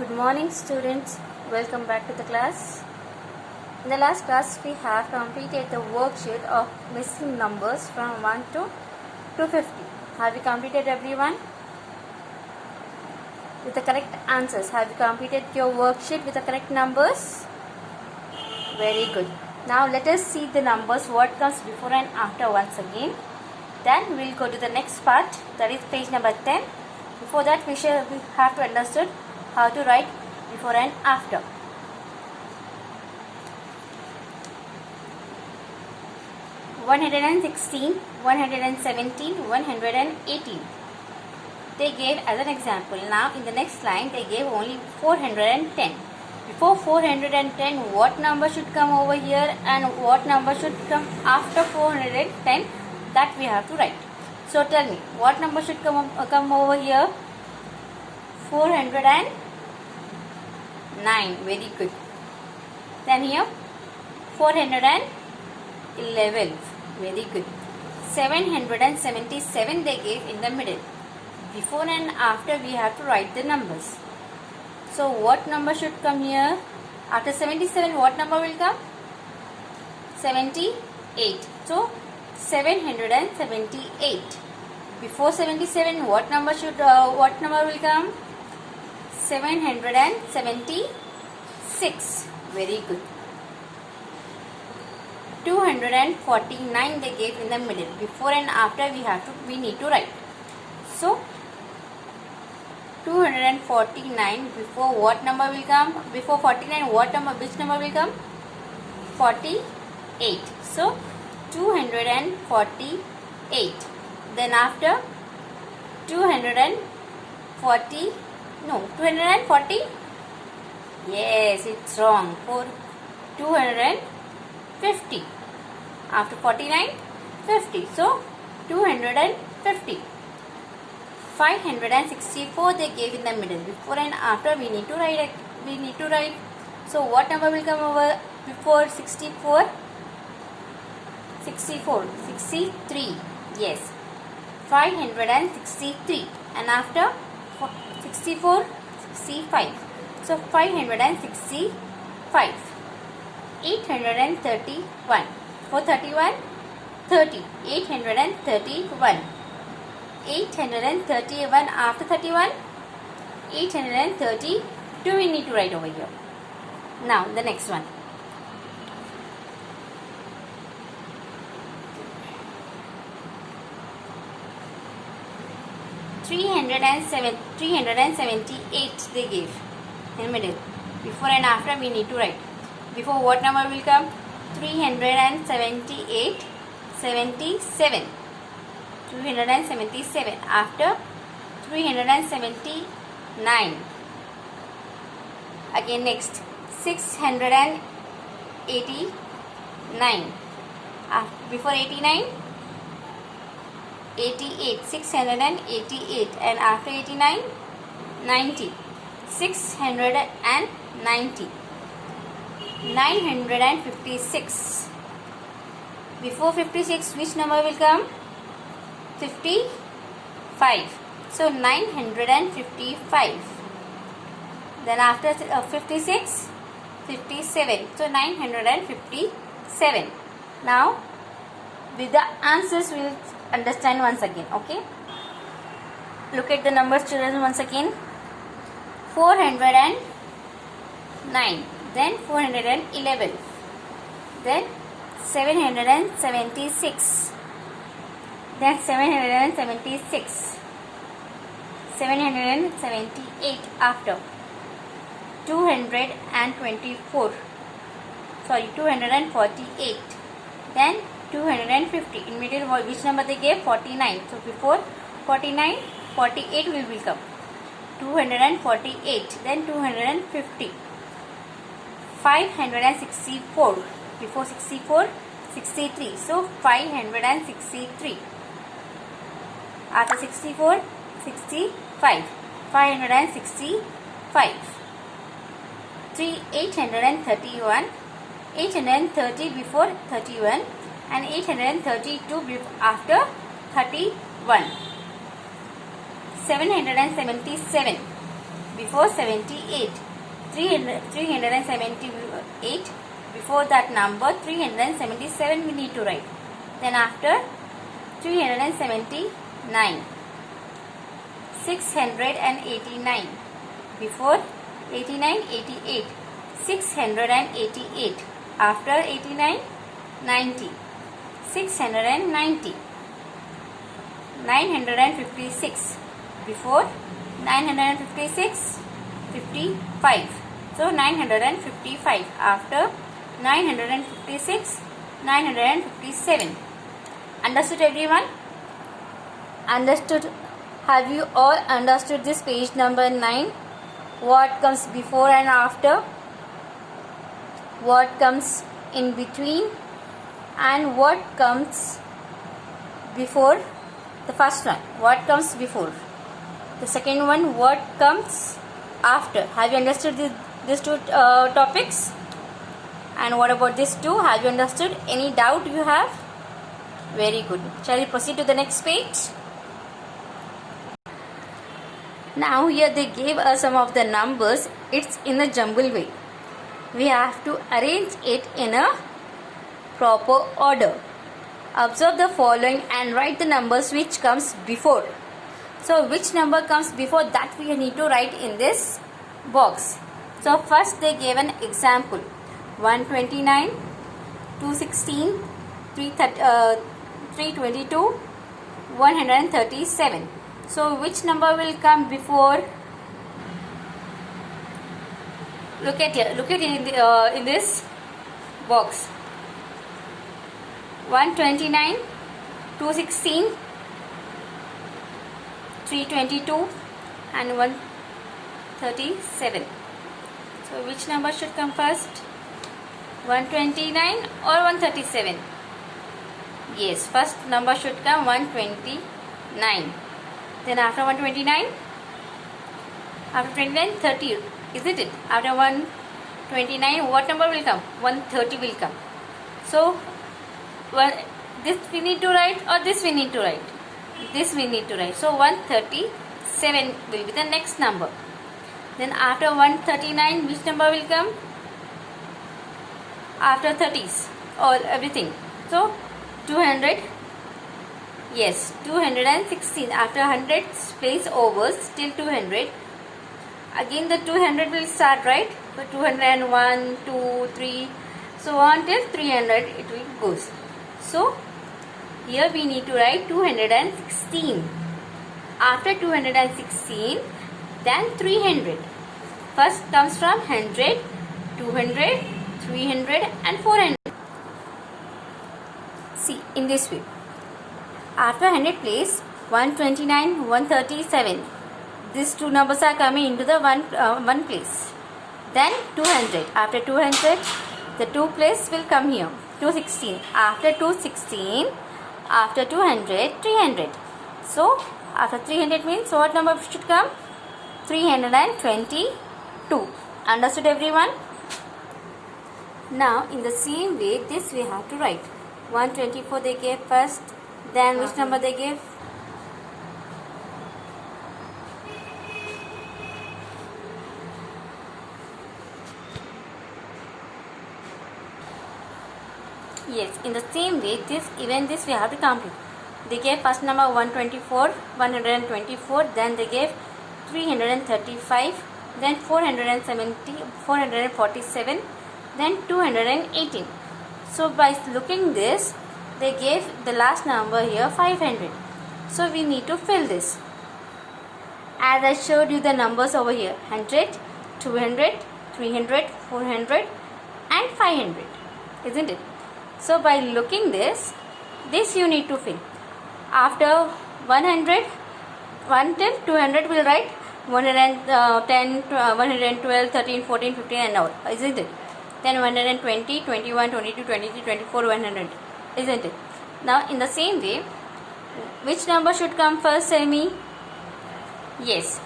Good morning, students. Welcome back to the class. In the last class, we have completed the worksheet of missing numbers from 1 to 250. Have you completed, everyone? With the correct answers. Have you completed your worksheet with the correct numbers? Very good. Now let us see the numbers, what comes before and after once again. Then we will go to the next part, that is page number 10. Before that, we have to understand how to write before and after. One 116, 117, 118. They gave as an example. Now in the next line they gave only 410. Before 410, what number should come over here and what number should come after 410, that we have to write. So tell me, what number should come over here? 409. Very good. Then here 411. Very good. 777 they gave in the middle. Before and after we have to write the numbers. So what number should come here? After 77, what number will come? 78. So 778. Before 77, what number will come? 776. Very good. 249 they gave in the middle. Before and after we need to write. So 249, before what number will come? Before 49, which number will come? 48. So 248. Then after 240. Yes, it's wrong. For 250. After 49, 50. So 250. 564 they gave in the middle. Before and after we need to write. So what number will come over before 64? 63. Yes. 563. And after 64, 65. So 565. 831. For 31, 30. 831. 831. After 31, 832 we need to write over here. Now the next one. $378 they gave in the middle. Before and after we need to write. Before what number will come? 378, 77. 377. After 379. Again next 689. Before 89, 88. 688. And after 89, 90. 690. 956. Before 56, which number will come? 55. So 955. Then after 56, 57. So 957. Now with the answers we will understand once again. Okay. Look at the numbers, children, once again. 409. Then 411. Then 776. Then 776. 778 after. 224. 248. Then 250. In middle, which number they gave? 49. So before 49, 48 will come. 248. Then 250. 564. Before 64, 63. So 563. After 64, 65. 565. 831. 830 before 31 and 832 after 31. 777. before 78. 378, before that number 377 we need to write. Then after 379, 689, before 89, 88, 688, after 89, 90, 690, 956, before 956, 55. So 955, after 956, 957. Understood everyone? Understood? Have you all understood this page number 9? What comes before and after? What comes in between? And what comes before the first one? What comes before? The second one, what comes after? Have you understood these two topics? And what about this two? Have you understood? Any doubt you have? Very good. Shall we proceed to the next page? Now here they gave us some of the numbers. It's in a jumble way. We have to arrange it in a proper order. Observe the following and write the numbers which comes before. So which number comes before, that we need to write in this box. So first they gave an example. 129, 216, 322, 137. So which number will come before? Look at here. Look at it in this box. 129, 216, 322 and 137. So which number should come first? 129 or 137? Yes, first number should come 129. Then after 129, after 29, 30, isn't it? After 129, what number will come? 130 will come. So this we need to write, or this we need to write? This we need to write. So 137 will be the next number. Then after 139, which number will come? After 30s, or everything. So 200. Yes, 216. After 100 space over, still 200. Again the 200 will start, right? So 201, 2, 3, so on till 300 it will goes. So here we need to write 216. After 216, then 300. First comes from 100, 200, 300 and 400. See, in this way. After 100 place, 129, 137. These two numbers are coming into the one place. Then 200. After 200, the 2 place will come here. 216. After 216, after 200, 300. So after 300 means what number should come? 322. Understood everyone? Now in the same way, this we have to write. 124 they gave first. Then which number they gave? Yes, in the same way, this we have to complete. They gave first number 124, then they gave 335, then 470, 447, then 218. So by looking this, they gave the last number here 500. So we need to fill this. As I showed you the numbers over here, 100, 200, 300, 400 and 500. Isn't it? So by looking this you need to fill. After 100, 1 till 200 will write 110, 112, 13, 14, 15 and all. Isn't it? Then 120, 21, 22, 23, 24, 100. Isn't it? Now in the same way, which number should come first, tell me? Yes.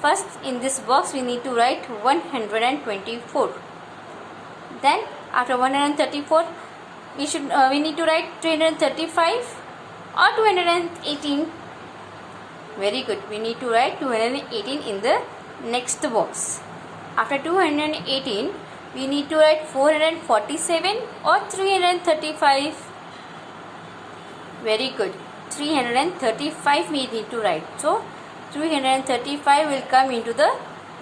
First in this box we need to write 124. Then after 134 we need to write 235 or 218. Very good. We need to write 218 in the next box. After 218, we need to write 447 or 335. Very good. 335 we need to write. So 335 will come into the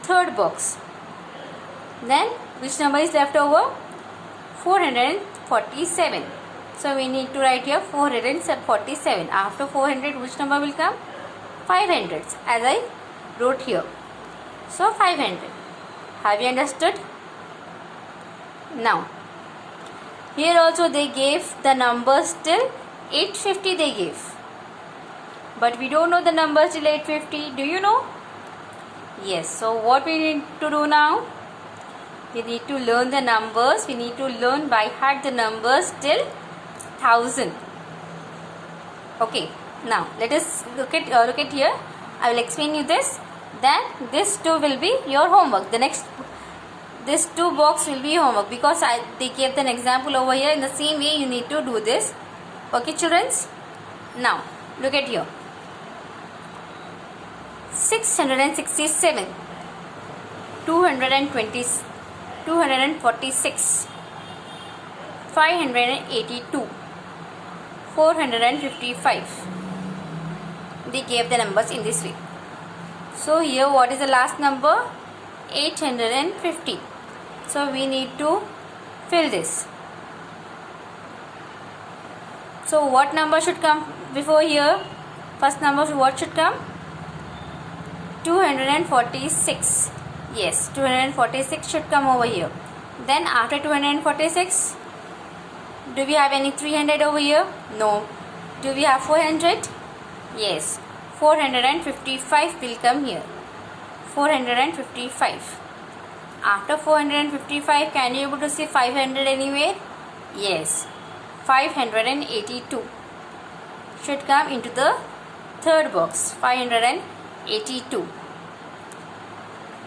third box. Then which number is left over? 447. So we need to write here 447. After 400, which number will come? 500, as I wrote here. So 500. Have you understood? Now, here also they gave the numbers till 850 they gave. But we don't know the numbers till 850. Do you know? Yes. So what we need to do now? We need to learn the numbers. We need to learn by heart the numbers till 1000. Okay. Now let us look at here. I will explain you this. Then this two will be your homework. This two box will be homework, because they gave an example over here. In the same way you need to do this. Okay, children. Now look at here. 667, 246, 582, 455. They gave the numbers in this way. So here what is the last number? 850. So we need to fill this. So what number should come before here? First number what should come? 246. Yes, 246 should come over here. Then after 246, do we have any 300 over here? No. Do we have 400? Yes. 455 will come here. 455. After 455, can you able to see 500 anywhere? Yes. 582 should come into the third box. 582.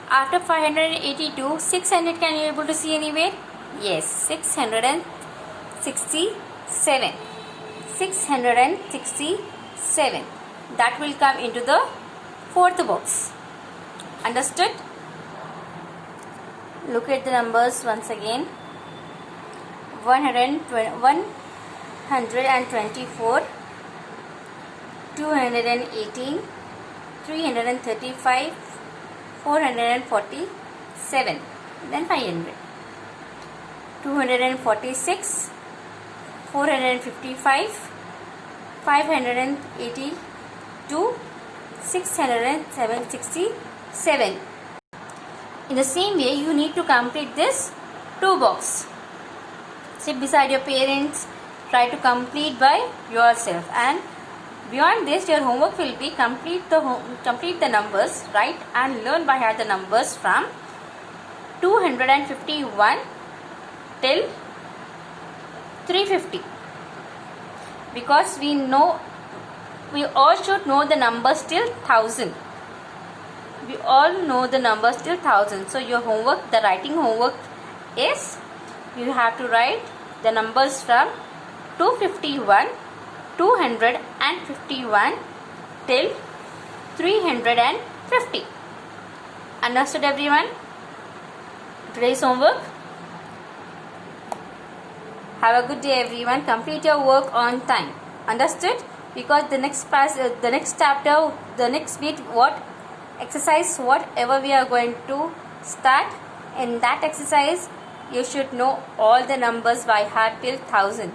After 582, 600 can you able to see anywhere? Yes. 667. 667. That will come into the fourth box. Understood? Look at the numbers once again. 124, 218, 335, 447, then 500. 246, 455, 582, 667. In the same way, you need to complete this two box. Sit beside your parents, try to complete by yourself, and beyond this your homework will be complete the numbers, write and learn by heart the numbers from 251 till 350, because we all should know the numbers till 1000. We all know the numbers till 1000. So your homework, the writing homework is, you have to write the numbers from 251, 251 till 350. Understood everyone? Today's homework. Have a good day everyone. Complete your work on time. Understood? Because the next chapter, the next bit, what exercise, whatever we are going to start, in that exercise you should know all the numbers by heart till 1000.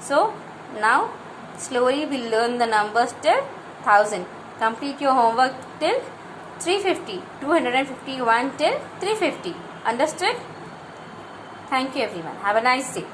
So now slowly we learn the numbers till 1000. Complete your homework till 350, 251 till 350. Understood? Thank you everyone. Have a nice day.